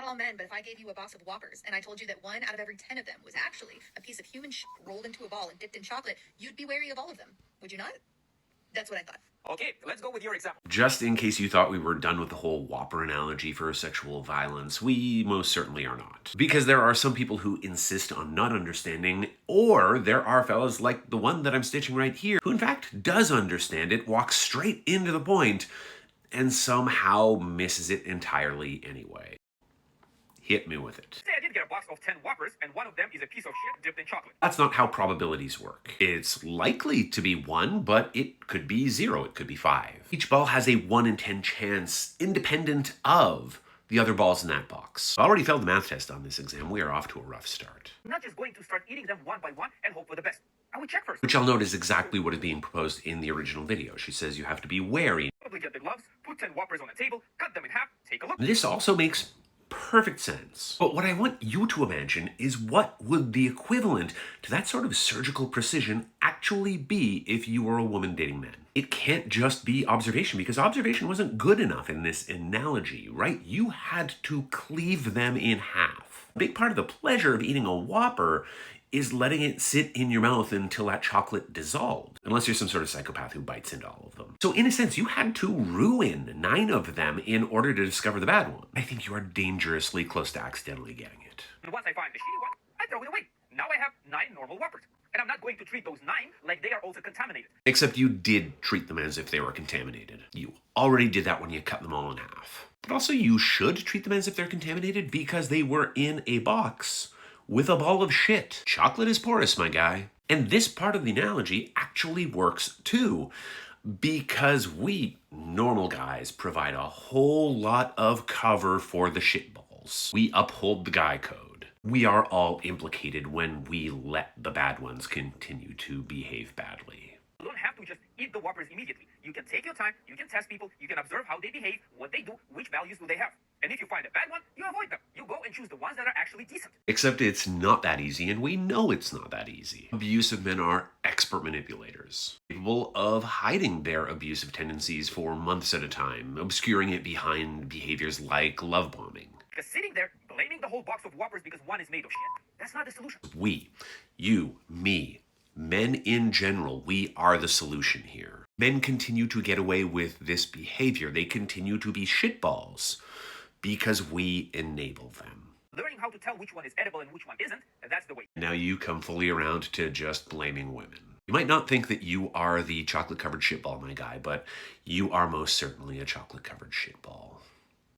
not all men, but if I gave you a box of Whoppers and I told you that 1 out of every 10 of them was actually a piece of human rolled into a ball and dipped in chocolate, you'd be wary of all of them. Would you not? That's what I thought. Okay, let's go with your example. Just in case you thought we were done with the whole Whopper analogy for sexual violence, we most certainly are not. Because there are some people who insist on not understanding, or there are fellas like the one that I'm stitching right here, who in fact does understand it, walks straight into the point, and somehow misses it entirely anyway. Hit me with it. Say I did get a box of 10 Whoppers, and one of them is a piece of shit dipped in chocolate. That's not how probabilities work. It's likely to be 1, but it could be 0, it could be 5. Each ball has a 1 in 10 chance independent of the other balls in that box. I already failed the math test on this exam. We are off to a rough start. I'm not just going to start eating them one by one and hope for the best. I will check first. Which I'll note is exactly what is being proposed in the original video. She says you have to be wary. Probably get the gloves, put 10 Whoppers on the table, cut them in half, take a look. This also makes perfect sense. But what I want you to imagine is what would the equivalent to that sort of surgical precision actually be if you were a woman dating men. It can't just be observation, because observation wasn't good enough in this analogy, right? You had to cleave them in half. A big part of the pleasure of eating a Whopper is letting it sit in your mouth until that chocolate dissolves. Unless you're some sort of psychopath who bites into all of them. So in a sense, you had to ruin 9 of them in order to discover the bad one. I think you are dangerously close to accidentally getting it. And once I find the shitty one, I throw it away. Now I have 9 normal Whoppers. And I'm not going to treat those 9 like they are also contaminated. Except you did treat them as if they were contaminated. You already did that when you cut them all in half. But also you should treat them as if they're contaminated because they were in a box with a ball of shit. Chocolate is porous, my guy. And this part of the analogy actually works too, because we normal guys provide a whole lot of cover for the shitballs. We uphold the guy code. We are all implicated when we let the bad ones continue to behave badly. You don't have to just eat the Whoppers immediately. You can take your time, you can test people, you can observe how they behave, what they do, which values do they have. And if you find a bad one, you avoid them. You go and choose the ones that are actually decent. Except it's not that easy, and we know it's not that easy. Abusive men are expert manipulators, capable of hiding their abusive tendencies for months at a time, obscuring it behind behaviors like love bombing. Because sitting there, blaming the whole box of Whoppers because one is made of shit, that's not the solution. We, you, me, men in general, we are the solution here. Men continue to get away with this behavior. They continue to be shitballs because we enable them. Learning how to tell which one is edible and which one isn't, that's the way. Now you come fully around to just blaming women. You might not think that you are the chocolate-covered shitball, my guy, but you are most certainly a chocolate-covered shitball.